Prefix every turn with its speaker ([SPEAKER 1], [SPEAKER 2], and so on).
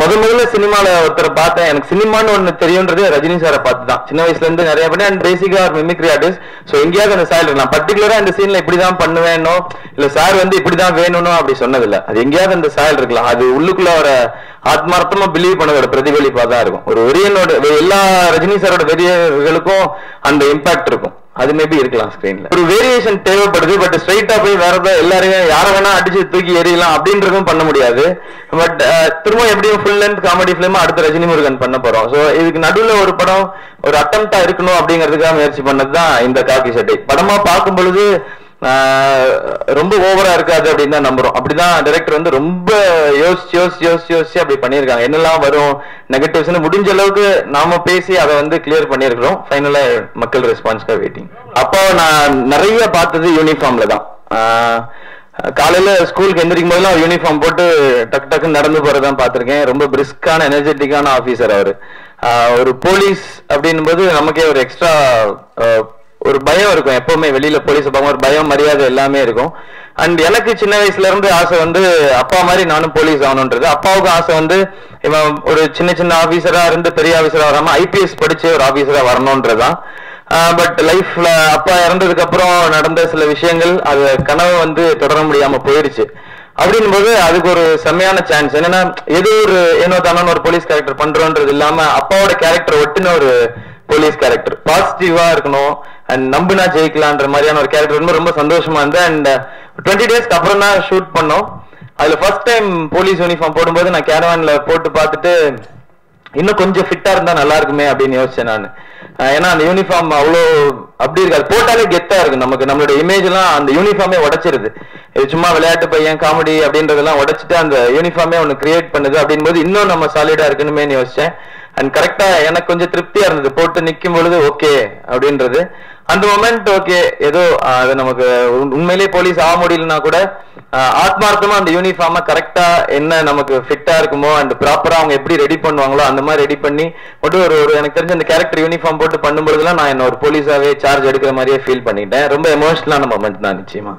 [SPEAKER 1] முதல்ல சினிமால ஒருத்தரை பார்த்தேன். எனக்கு சினிமான்னு ஒண்ணு தெரியும்ன்றது ரஜினி சாரை பார்த்து தான். சின்ன வயசுல இருந்து நிறைய பண்ணி அண்ட் பேசிக்கா ஒரு மிமிக்ரி ஆர்டிஸ்ட். ஸோ எங்கேயாவது அந்த ஸ்டைல் நான் பர்டிகுலரா இந்த சீன்ல இப்படிதான் பண்ணுவேனோ இல்ல சார் வந்து இப்படிதான் வேணும்னோ அப்படி சொன்னதில்லை. அது எங்கேயாவது அந்த ஸ்டைல் இருக்கலாம். அது உள்ளுக்குள்ள ஒரு ஆத்மார்த்தமா பிலீவ் பண்ணதோட பிரதிபலிப்பா தான் இருக்கும். ஒரு வெறியனோட எல்லா ரஜினி சாரோட வெறியர்களுக்கும் அந்த இம்பாக்ட் இருக்கும். அது மேபி இருக்கலாம் ஸ்கிரீன்ல. ஒரு வேரியேஷன் தேவைப்படுது. பட் ஸ்ட்ரைட்டா போய் வேற எல்லாரையும் யாரை வேணா அடிச்சு தூக்கி எறியலாம் அப்படின்றதும் பண்ண முடியாது. பட் திரும்ப எப்படியும் ஃபுல் லென்த் காமெடி ஃபிலிமா அடுத்த ரஜினி முருகன் பண்ண போறோம். ஸோ இதுக்கு நடுவில் ஒரு படம் ஒரு அட்டம்ப்டா இருக்கணும் அப்படிங்கிறதுக்காக முயற்சி பண்ணதுதான் இந்த காக்கி சட்டை. படமா பார்க்கும் பொழுது ரொம்ப ஓவரா இருக்காது அப்படின்னு தான் நம்புறோம். அப்படிதான் டைரக்டர் வந்து ரொம்ப யோசிச்சு அப்படி பண்ணியிருக்காங்க. என்னெல்லாம் வரும் நெகட்டிவ்ஸ் முடிஞ்ச அளவுக்கு நாம பேசி அதை வந்து கிளியர் பண்ணியிருக்கிறோம். ஃபைனலா மக்கள் ரெஸ்பான்ஸ்க்காக வெயிட்டிங். அப்போ நான் நிறைய பார்த்தது யூனிஃபார்ம்ல தான். காலையில ஸ்கூலுக்கு எந்திரிக்கும் போதெல்லாம் யூனிஃபார்ம் போட்டு டக்கு டக்குன்னு நடந்து போறதான் பார்த்திருக்கேன். ரொம்ப பிரிஸ்கான எனர்ஜெட்டிக்கான ஆபீசர் அவரு. ஒரு போலீஸ் அப்படின்னும் போது நமக்கே ஒரு எக்ஸ்ட்ரா ஒரு பயம் இருக்கும். எப்பவுமே வெளியில போலீஸ் பார்க்கும் ஒரு பயம் மரியாதை எல்லாமே இருக்கும். அண்ட் எனக்கு சின்ன வயசுல இருந்து ஆசை வந்து அப்பா மாதிரி நானும் போலீஸ் ஆகணும்ன்றது. அப்பாவுக்கு ஆசை வந்து இவன் ஒரு சின்ன ஆபீசரா இருந்து பெரிய ஆபீசரா வராம ஐபிஎஸ் படிச்சு ஒரு ஆபீசரா வரணும்ன்றதுதான். பட் லைஃப்ல அப்பா இறந்ததுக்கு அப்புறம் நடந்த சில விஷயங்கள் அது கனவு வந்து தொடர முடியாம போயிடுச்சு. அப்படின் போது அதுக்கு ஒரு செம்மையான சான்ஸ். என்னன்னா ஏதோ ஒரு ஏனோ தானோ ஒரு போலீஸ் கேரக்டர் பண்றோன்றது இல்லாம அப்பாவோட கேரக்டர் ஒட்டின ஒரு போலீஸ் கேரக்டர் பாசிட்டிவா இருக்கணும் அண்ட் நம்பினா ஜெயிக்கலான்ற மாதிரியான ஒரு கேரக்டர் ரொம்ப சந்தோஷமா இருந்தது. அண்ட் 20 டேஸ்க்கு அப்புறம் தான் ஷூட் பண்ணோம். அதுல ஃபர்ஸ்ட் டைம் போலீஸ் யூனிஃபார்ம் போடும்போது நான் கேரவான்ல போட்டு பார்த்துட்டு இன்னும் கொஞ்சம் ஃபிட்டா இருந்தா நல்லா இருக்குமே அப்படின்னு யோசிச்சேன் நான். ஏன்னா அந்த யூனிஃபார்ம் அவ்வளோ அப்படி இருக்காது. போட்டாலே கெத்தா இருக்கு. நமக்கு நம்மளோட இமேஜ் எல்லாம் அந்த யூனிஃபார்மே உடைச்சிருது. இது சும்மா விளையாட்டு பையன் காமெடி அப்படின்றதெல்லாம் உடைச்சிட்டு அந்த யூனிஃபார்மே ஒன்று கிரியேட் பண்ணுது. அப்படின் போது இன்னும் நம்ம சாலிடா இருக்கணுமே யோசிச்சேன். அண்ட் கரெக்டா எனக்கு கொஞ்சம் திருப்தியா இருந்தது. போட்டு நிற்கும் பொழுது ஓகே அப்படின்றது அந்த மொமெண்ட். ஓகே ஏதோ அது நமக்கு உண்மையிலேயே போலீஸ் ஆக முடியலன்னா கூட ஆத்மார்த்தமா அந்த யூனிஃபார்மா கரெக்டா என்ன நமக்கு ஃபிட்டா இருக்குமோ அண்ட் ப்ராப்பரா அவங்க எப்படி ரெடி பண்ணுவாங்களோ அந்த மாதிரி ரெடி பண்ணி மட்டும் ஒரு எனக்கு தெரிஞ்ச அந்த கேரக்டர் யூனிஃபார்ம் போட்டு பண்ணும்போதுலாம் நான் என்ன ஒரு போலீஸாவே சார்ஜ் எடுக்கிற மாதிரியே ஃபீல் பண்ணிட்டேன். ரொம்ப எமோஷனலான மொமெண்ட் தான் நிச்சயமா.